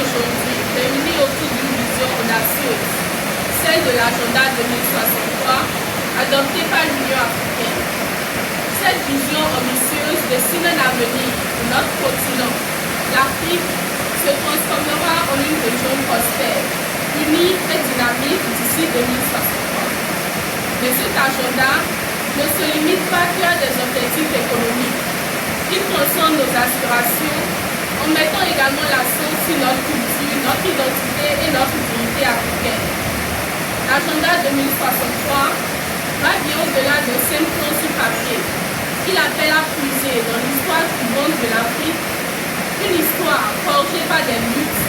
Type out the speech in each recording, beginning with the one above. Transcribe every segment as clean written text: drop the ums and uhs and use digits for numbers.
aujourd'hui réunis autour d'une vision audacieuse, celle de l'agenda 2063 adopté par l'Union africaine. Cette vision ambitieuse dessine un avenir où notre continent, l'Afrique, se transformera en une région prospère, unie et dynamique d'ici 2063. Mais cet agenda ne se limite pas qu'à des objectifs économiques. Il transcende nos aspirations en mettant également l'accent sur notre culture, notre identité et notre unité africaine. L'agenda 2063 va bien au-delà de simples plans sur papier. Il appelle à puiser dans l'histoire vivante de l'Afrique, une histoire forgée par des luttes,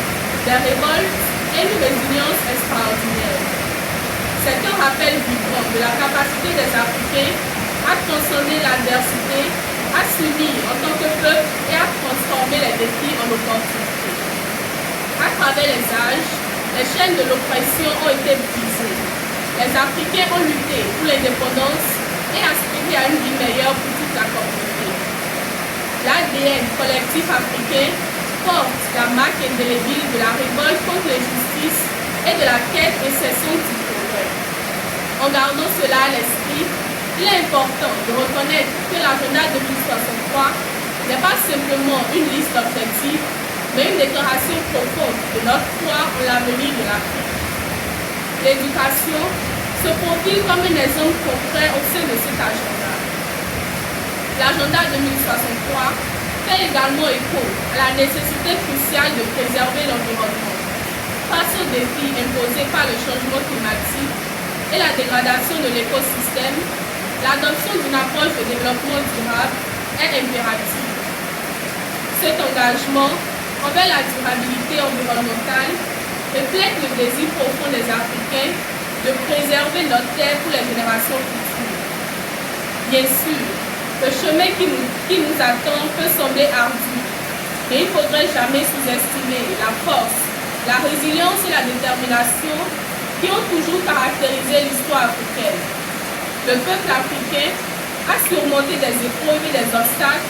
des révoltes et une résilience extraordinaire. C'est un rappel vivant de la capacité des Africains à transcender l'adversité, à s'unir en tant que peuple et à transformer les défis en opportunités. À travers les âges, les chaînes de l'oppression ont été brisées. Les Africains ont lutté pour l'indépendance et aspiré à une vie meilleure pour toute la communauté. L'ADN collectif africain porte la marque indélébile de la révolte contre l'injustice et de la quête incessante du progrès. En gardant cela à l'esprit, il est important de reconnaître que l'agenda 2063 n'est pas simplement une liste d'objectifs, mais une déclaration profonde de notre foi en l'avenir de l'Afrique. L'éducation se profile comme un exemple concret au sein de cet agenda. L'agenda 2063 fait également écho à la nécessité cruciale de préserver l'environnement face aux défis imposés par le changement climatique et la dégradation de l'écosystème. L'adoption d'une approche de développement durable est impérative. Cet engagement envers la durabilité environnementale reflète le désir profond des Africains de préserver notre terre pour les générations futures. Bien sûr, le chemin qui nous attend peut sembler ardu, mais il ne faudrait jamais sous-estimer la force, la résilience et la détermination qui ont toujours caractérisé l'histoire africaine. Le peuple africain a surmonté des épreuves et des obstacles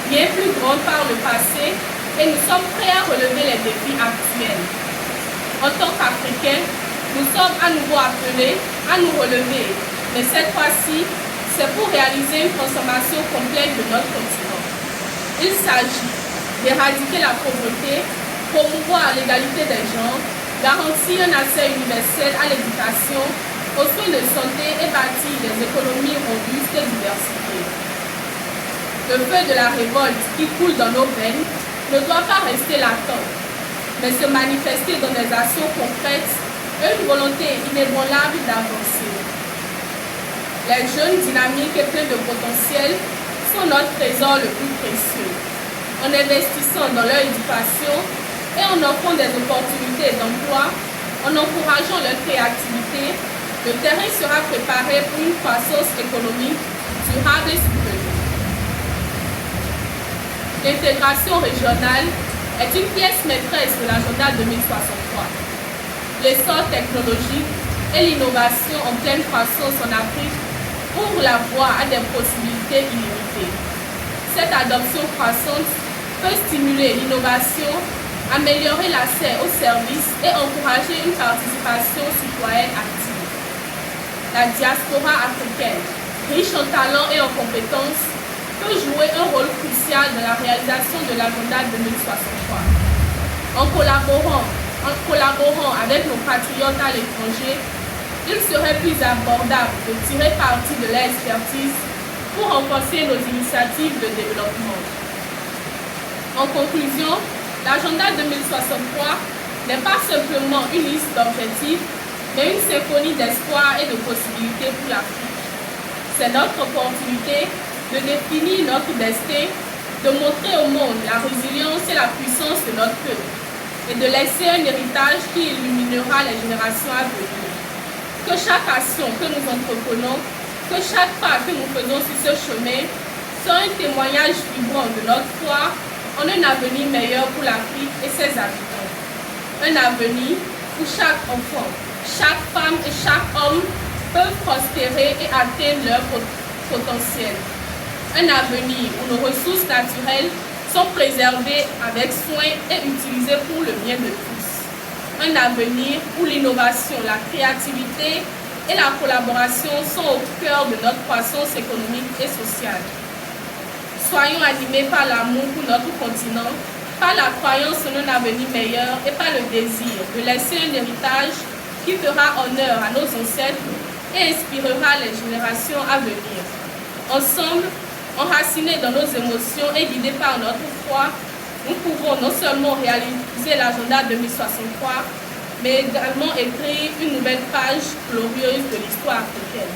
bien plus grands par le passé et nous sommes prêts à relever les défis actuels. En tant qu'Africains, nous sommes à nouveau appelés à nous relever, mais cette fois-ci, c'est pour réaliser une transformation complète de notre continent. Il s'agit d'éradiquer la pauvreté, promouvoir l'égalité des genres, garantir un accès universel à l'éducation, aux soins de santé et bâtir des économies robustes et diversifiées. Le feu de la révolte qui coule dans nos veines ne doit pas rester latent, mais se manifester dans des actions concrètes et une volonté inébranlable d'avancer. Les jeunes dynamiques et pleins de potentiel sont notre trésor le plus précieux. En investissant dans leur éducation et en offrant des opportunités d'emploi, en encourageant leur créativité, le terrain sera préparé pour une croissance économique durable et soutenue. L'intégration régionale est une pièce maîtresse de l'agenda 2063. L'essor technologique et l'innovation en pleine croissance en Afrique ouvrent la voie à des possibilités illimitées. Cette adoption croissante peut stimuler l'innovation, améliorer l'accès aux services et encourager une participation citoyenne active. La diaspora africaine, riche en talents et en compétences, peut jouer un rôle crucial dans la réalisation de l'agenda 2063. En collaborant avec nos patriotes à l'étranger, il serait plus abordable de tirer parti de leur expertise pour renforcer nos initiatives de développement. En conclusion, l'agenda 2063 n'est pas simplement une liste d'objectifs, mais une symphonie d'espoir et de possibilités pour l'Afrique. C'est notre opportunité de définir notre destin, de montrer au monde la résilience et la puissance de notre peuple et de laisser un héritage qui illuminera les générations à venir. Que chaque action que nous entreprenons, que chaque pas que nous faisons sur ce chemin soit un témoignage vibrant de notre foi en un avenir meilleur pour l'Afrique et ses habitants. Un avenir où chaque enfant, chaque femme et chaque homme peuvent prospérer et atteindre leur potentiel. Un avenir où nos ressources naturelles sont préservés avec soin et utilisés pour le bien de tous. Un avenir où l'innovation, la créativité et la collaboration sont au cœur de notre croissance économique et sociale. Soyons animés par l'amour pour notre continent, par la croyance en un avenir meilleur et par le désir de laisser un héritage qui fera honneur à nos ancêtres et inspirera les générations à venir. Ensemble, enracinés dans nos émotions et guidés par notre foi, nous pouvons non seulement réaliser l'agenda 2063, mais également écrire une nouvelle page glorieuse de l'histoire africaine.